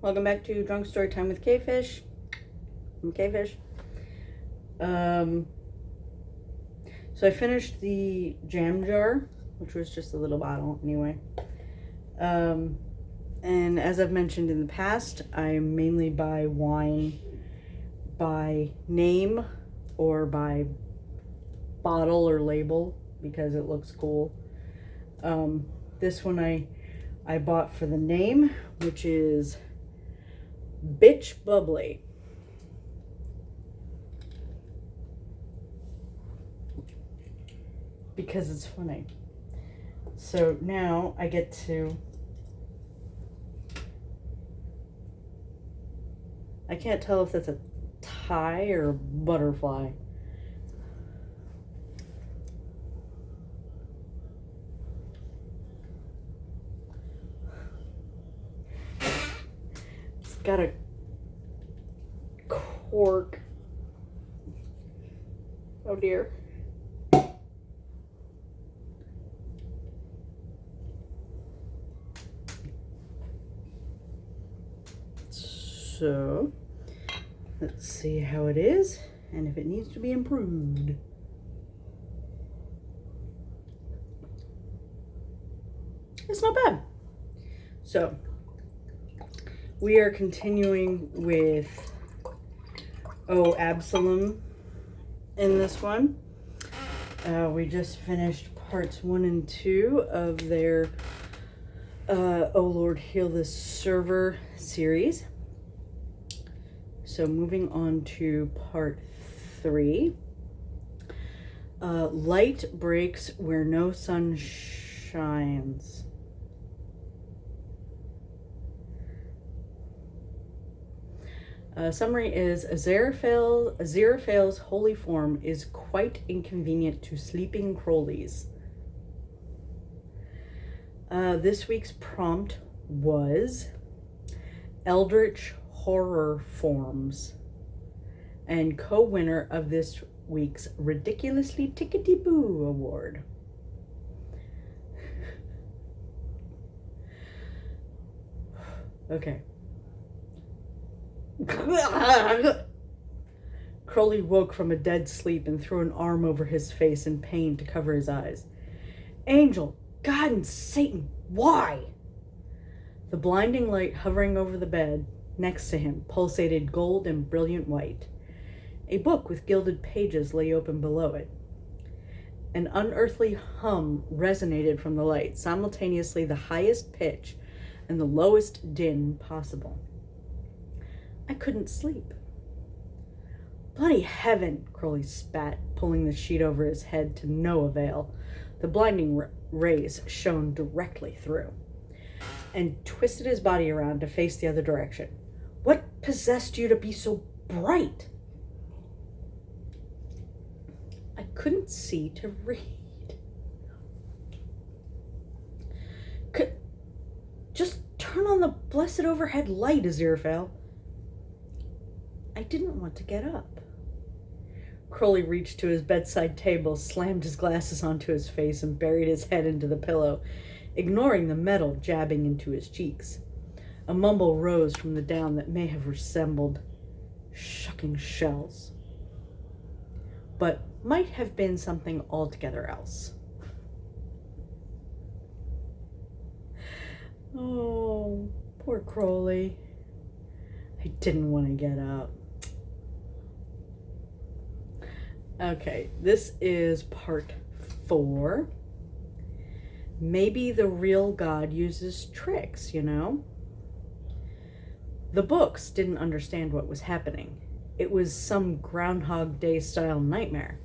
Welcome back to Drunk Storytime with Quefish. I'm Quefish. So I finished the jam jar, which was just a little bottle anyway. And as I've mentioned in the past, I mainly buy wine by name or by bottle or label because it looks cool. This one I bought for the name, which is Bitch Bubbly. Because it's funny. So now I get to... I can't tell if that's a tie or a butterfly. It's got a cork. Oh dear. So, let's see how it is and if it needs to be improved. It's not bad. So, we are continuing with OAbsalom in this one. We just finished parts 1 and 2 of their Oh Lord Heal This Server series. So moving on to part 3. Light breaks where no sun shines. Summary is Aziraphale's holy form is quite inconvenient to sleeping Crowleys. This week's prompt was Eldritch Horror Forms, and co-winner of this week's Ridiculously Tickety-Boo Award. Okay. Crowley woke from a dead sleep and threw an arm over his face in pain to cover his eyes. Angel, God and Satan, why? The blinding light hovering over the bed next to him pulsated gold and brilliant white. A book with gilded pages lay open below it. An unearthly hum resonated from the light, simultaneously the highest pitch and the lowest din possible. I couldn't sleep. Bloody heaven, Crowley spat, pulling the sheet over his head to no avail. The blinding rays shone directly through, and twisted his body around to face the other direction. What possessed you to be so bright? I couldn't see to read. Just turn on the blessed overhead light, Aziraphale. I didn't want to get up. Crowley reached to his bedside table, slammed his glasses onto his face, and buried his head into the pillow, ignoring the metal jabbing into his cheeks. A mumble rose from the down that may have resembled shucking shells, but might have been something altogether else. Oh, poor Crowley. I didn't want to get up. Okay, this is part 4. Maybe the real God uses tricks, you know? The books didn't understand what was happening. It was some Groundhog Day style nightmare,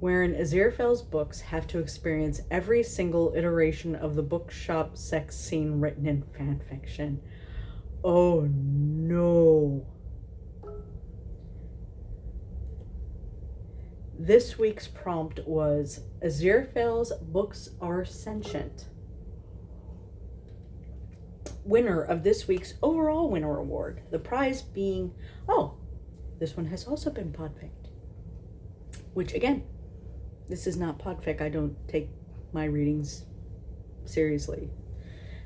wherein Aziraphale's books have to experience every single iteration of the bookshop sex scene written in fan fiction. Oh no. This week's prompt was Aziraphale's books are sentient. Winner of this week's overall winner award. The prize being, this one has also been podficked. Which again, this is not podfic. I don't take my readings seriously.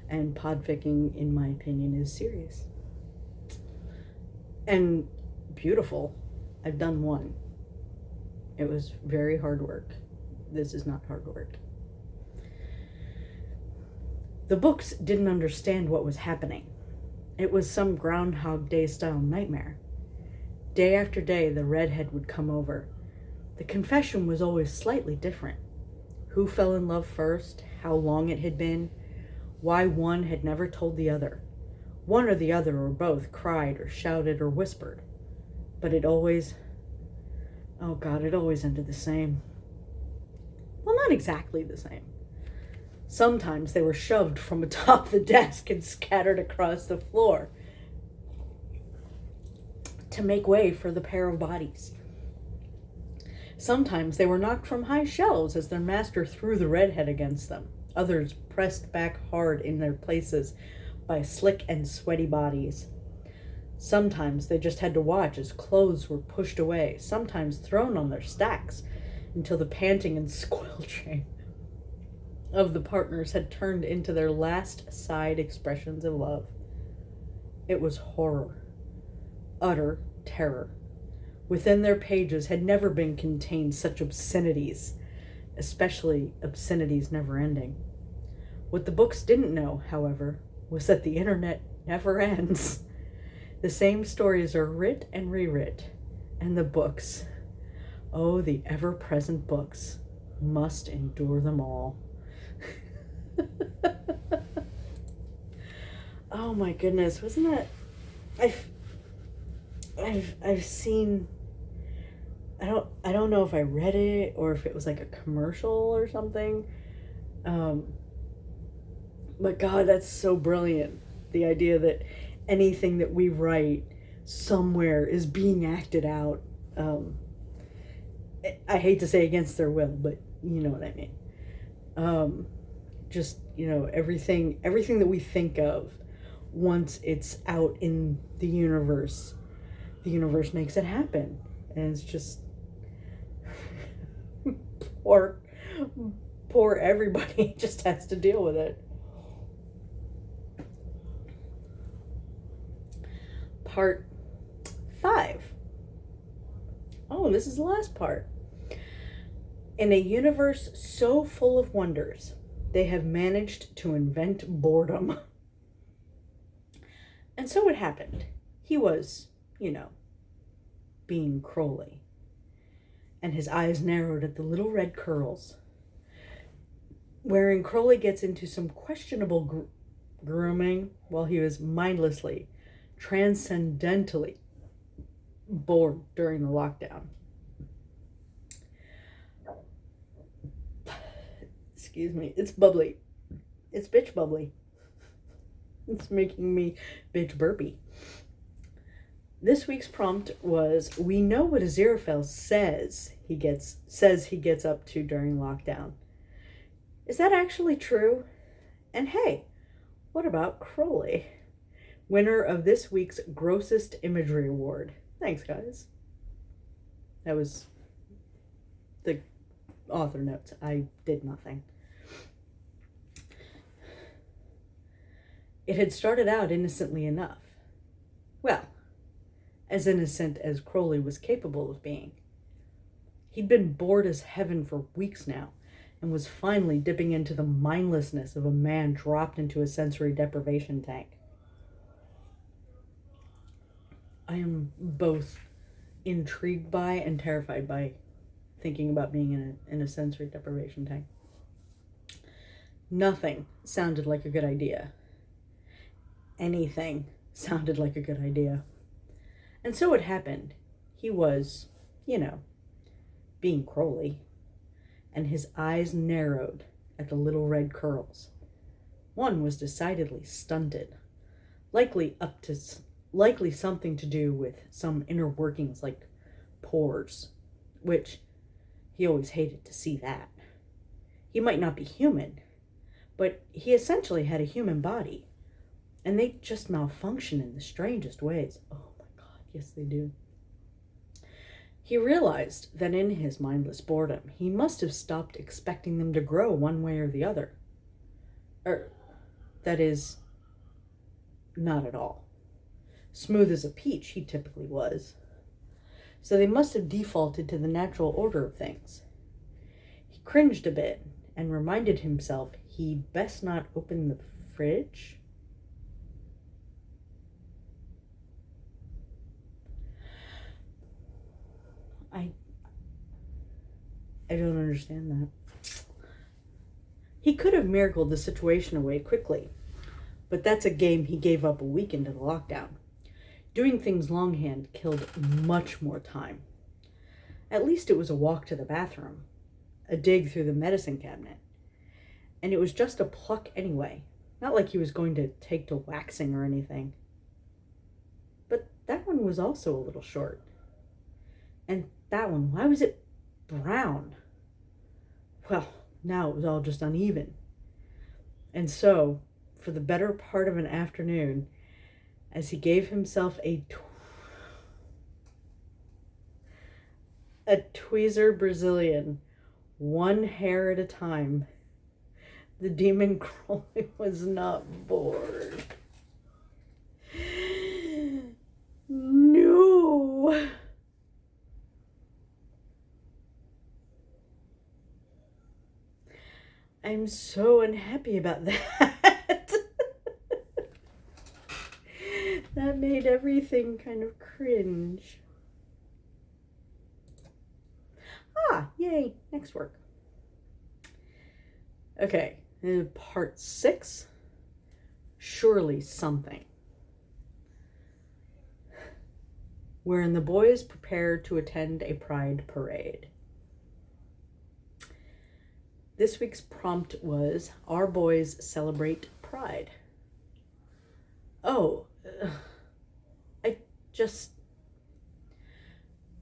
And podficking, in my opinion, is serious. and beautiful. I've done one. It was very hard work. This is not hard work. The books didn't understand what was happening. It was some Groundhog Day style nightmare. Day after day, the redhead would come over. The confession was always slightly different. Who fell in love first, how long it had been, why one had never told the other. One or the other or both cried or shouted or whispered. But it always, oh God, it always ended the same. Well, not exactly the same. Sometimes they were shoved from atop the desk and scattered across the floor to make way for the pair of bodies. Sometimes they were knocked from high shelves as their master threw the redhead against them. Others pressed back hard in their places by slick and sweaty bodies. Sometimes they just had to watch as clothes were pushed away, sometimes thrown on their stacks until the panting and squelching of the partners had turned into their last sighed expressions of love. It was horror, utter terror. Within their pages had never been contained such obscenities, especially obscenities never ending. What the books didn't know, however, was that the internet never ends. The same stories are writ and rewrit, and the books, oh, the ever-present books, must endure them all. Oh my goodness, wasn't that... I've seen... I don't know if I read it or if it was like a commercial or something. But God, that's so brilliant. The idea that anything that we write somewhere is being acted out. I hate to say against their will, but you know what I mean. Just, everything that we think of, once it's out in the universe makes it happen. And it's just poor everybody just has to deal with it. Part 5. Oh, this is the last part. In a universe so full of wonders, they have managed to invent boredom. And so it happened. He was, being Crowley. And his eyes narrowed at the little red curls. Wherein Crowley gets into some questionable grooming while he was mindlessly, transcendentally bored during the lockdown. Excuse me, it's bubbly. It's bitch bubbly. It's making me bitch burpy. This week's prompt was, we know what Aziraphale says he gets up to during lockdown. Is that actually true? And hey, what about Crowley? Winner of this week's Grossest Imagery Award. Thanks, guys. That was the author notes. I did nothing. It had started out innocently enough. Well, as innocent as Crowley was capable of being. He'd been bored as heaven for weeks now, and was finally dipping into the mindlessness of a man dropped into a sensory deprivation tank. I am both intrigued by and terrified by thinking about being in a sensory deprivation tank. Nothing sounded like a good idea. Anything sounded like a good idea. And so it happened. He was, being Crowley, and his eyes narrowed at the little red curls. One was decidedly stunted, likely something to do with some inner workings like pores, which he always hated to see that. He might not be human, but he essentially had a human body, and they just malfunction in the strangest ways. Oh my God, yes they do. He realized that in his mindless boredom, he must have stopped expecting them to grow one way or the other. That is, not at all. Smooth as a peach he typically was. So they must have defaulted to the natural order of things. He cringed a bit and reminded himself he'd best not open the fridge. I don't understand that. He could have miracled the situation away quickly, but that's a game he gave up a week into the lockdown. Doing things longhand killed much more time. At least it was a walk to the bathroom, a dig through the medicine cabinet. And it was just a pluck anyway, not like he was going to take to waxing or anything. But that one was also a little short. And that one, why was it brown? Well, now it was all just uneven. And so, for the better part of an afternoon, as he gave himself a tweezer Brazilian, one hair at a time, the demon Crowley was not bored. No! I'm so unhappy about that. That made everything kind of cringe. Yay, next work. Okay, part 6. Surely something. Wherein the boys prepare to attend a pride parade. This week's prompt was, our boys celebrate pride.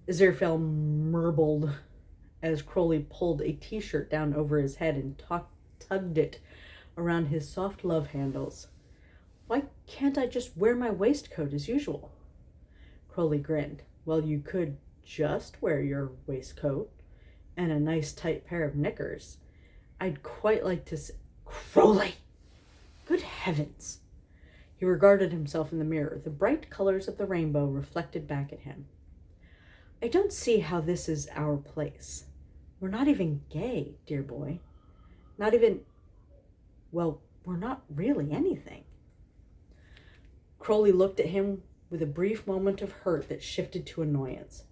Aziraphale murbled as Crowley pulled a t-shirt down over his head and tugged it around his soft love handles. Why can't I just wear my waistcoat as usual? Crowley grinned. Well, you could just wear your waistcoat and a nice tight pair of knickers. I'd quite like to see... Crowley! Good heavens! He regarded himself in the mirror, the bright colors of the rainbow reflected back at him. I don't see how this is our place. We're not even gay, dear boy. Not even... Well, we're not really anything. Crowley looked at him with a brief moment of hurt that shifted to annoyance.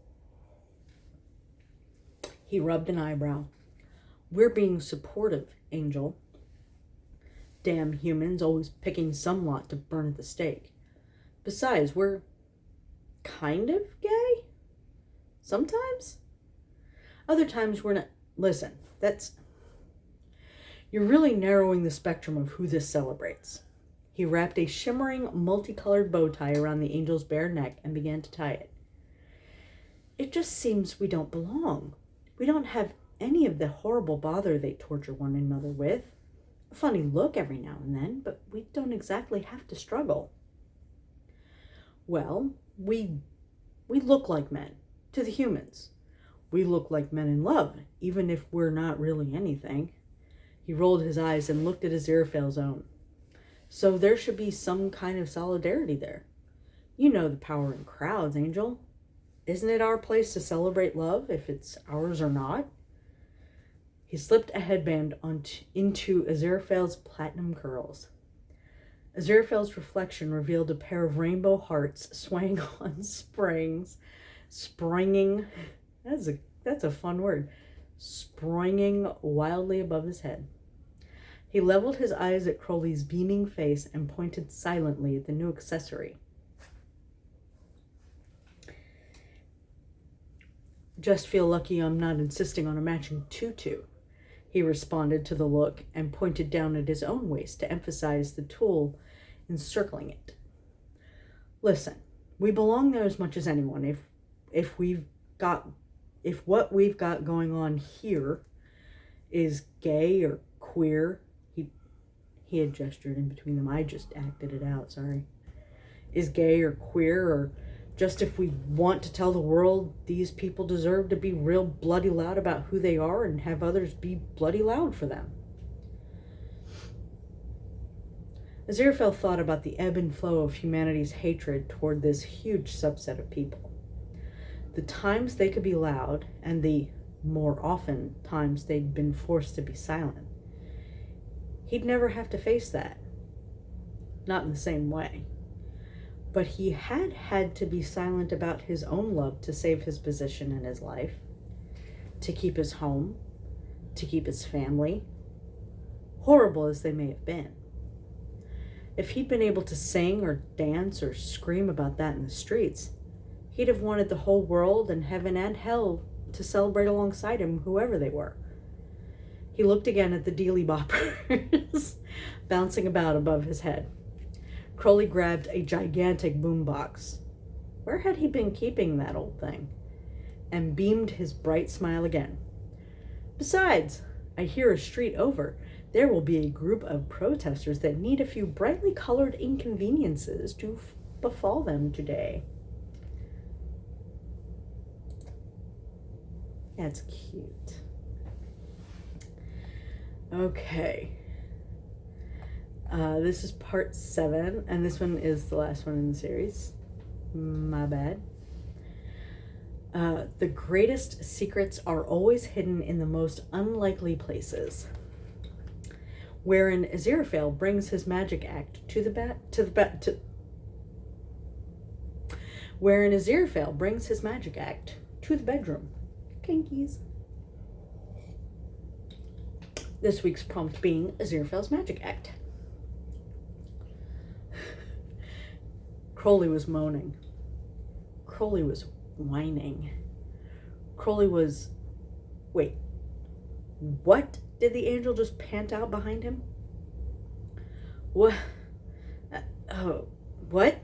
He rubbed an eyebrow. We're being supportive, Angel. Damn humans, always picking some lot to burn at the stake. Besides, we're kind of gay? Sometimes? Other times we're not. Listen, you're really narrowing the spectrum of who this celebrates. He wrapped a shimmering, multicolored bow tie around the angel's bare neck and began to tie it. It just seems we don't belong. We don't have any of the horrible bother they torture one another with. A funny look every now and then, but we don't exactly have to struggle. Well, we look like men, to the humans. We look like men in love, even if we're not really anything. He rolled his eyes and looked at Aziraphale's own. So there should be some kind of solidarity there. You know the power in crowds, Angel. Isn't it our place to celebrate love, if it's ours or not? He slipped a headband into Aziraphale's platinum curls. Aziraphale's reflection revealed a pair of rainbow hearts swaying on springs, springing. That's a fun word. Springing wildly above his head. He leveled his eyes at Crowley's beaming face and pointed silently at the new accessory. Just feel lucky I'm not insisting on a matching tutu. He responded to the look and pointed down at his own waist to emphasize the tool encircling it. Listen, we belong there as much as anyone. If what we've got going on here is gay or queer, he had gestured in between them. I just acted it out, sorry. Is gay or queer, or just if we want to tell the world these people deserve to be real bloody loud about who they are and have others be bloody loud for them. Aziraphale thought about the ebb and flow of humanity's hatred toward this huge subset of people. The times they could be loud, and the, more often, times they'd been forced to be silent. He'd never have to face that. Not in the same way. But he had to be silent about his own love to save his position in his life, to keep his home, to keep his family, horrible as they may have been. If he'd been able to sing or dance or scream about that in the streets, he'd have wanted the whole world and heaven and hell to celebrate alongside him, whoever they were. He looked again at the dealy boppers bouncing about above his head. Crowley grabbed a gigantic boombox. Where had he been keeping that old thing? And beamed his bright smile again. Besides, I hear a street over, there will be a group of protesters that need a few brightly colored inconveniences to befall them today. That's cute. Okay. This is part 7, and this one is the last one in the series. My bad. The greatest secrets are always hidden in the most unlikely places. Wherein Aziraphale brings his magic act wherein Aziraphale brings his magic act to the bedroom. Clinkies. This week's prompt being Aziraphale's magic act. Crowley was moaning. Crowley was whining. Crowley was... Wait. What did the angel just pant out behind him? What? What?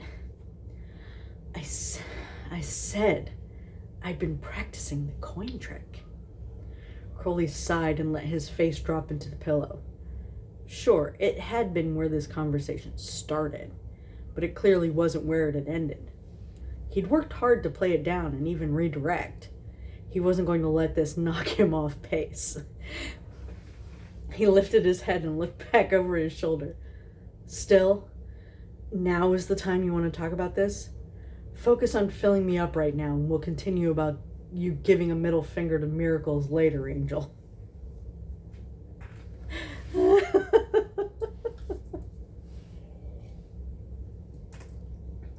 I said I'd been practicing the coin trick. Crowley sighed and let his face drop into the pillow. Sure, it had been where this conversation started, but it clearly wasn't where it had ended. He'd worked hard to play it down and even redirect. He wasn't going to let this knock him off pace. He lifted his head and looked back over his shoulder. Still, now is the time you want to talk about this? Focus on filling me up right now, and we'll continue about you giving a middle finger to miracles later, Angel.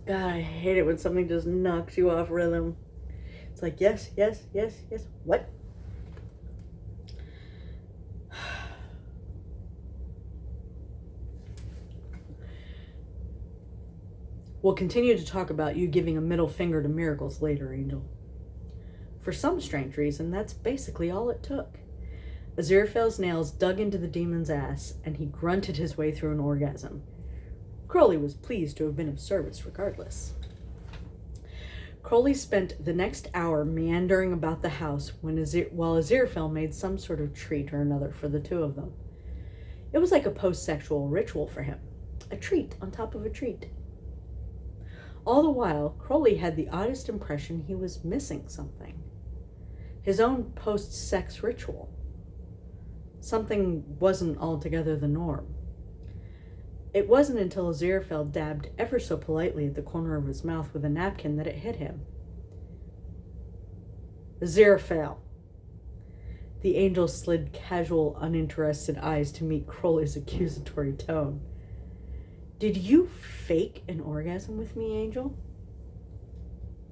God, I hate it when something just knocks you off rhythm. It's like, yes, yes, yes, yes. What? We'll continue to talk about you giving a middle finger to miracles later, Angel. For some strange reason, that's basically all it took. Aziraphale's nails dug into the demon's ass, and he grunted his way through an orgasm. Crowley was pleased to have been of service regardless. Crowley spent the next hour meandering about the house while Aziraphale made some sort of treat or another for the two of them. It was like a post-sexual ritual for him, a treat on top of a treat. All the while, Crowley had the oddest impression he was missing something. His own post-sex ritual. Something wasn't altogether the norm. It wasn't until Aziraphale dabbed ever so politely at the corner of his mouth with a napkin that it hit him. Aziraphale. The angel slid casual, uninterested eyes to meet Crowley's accusatory tone. Did you fake an orgasm with me, Angel?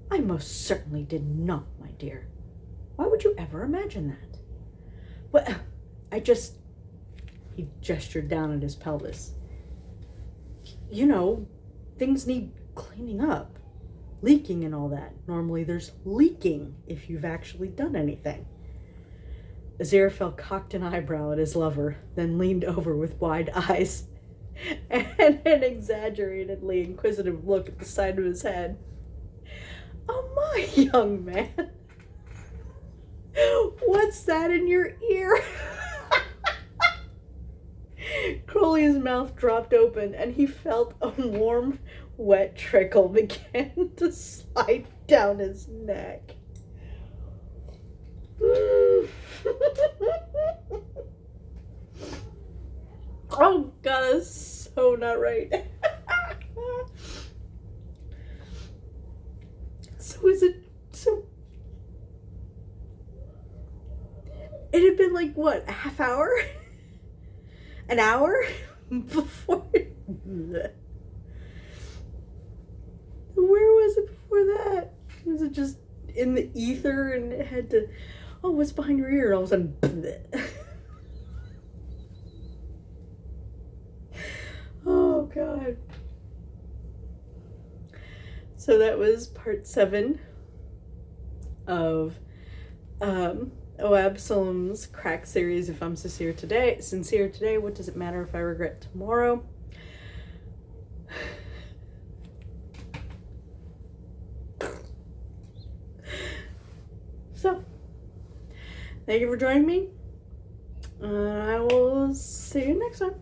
I most certainly did not, my dear. Why would you ever imagine that? Well, He gestured down at his pelvis. You know, things need cleaning up. Leaking and all that. Normally there's leaking if you've actually done anything. Aziraphale cocked an eyebrow at his lover, then leaned over with wide eyes and an exaggeratedly inquisitive look at the side of his head. Oh, my young man. What's that in your ear? Crowley's mouth dropped open, and he felt a warm, wet trickle begin to slide down his neck. Oh, God, it's so not right. So is it, so it had been like, what, a half hour? An hour? Before, where was it before that? Was it just in the ether and it had to, oh, what's behind your ear? And all of a sudden, oh God. So that was part 7 of OAbsalom's crack series. If I'm sincere today, what does it matter if I regret tomorrow? So, thank you for joining me. I will see you next time.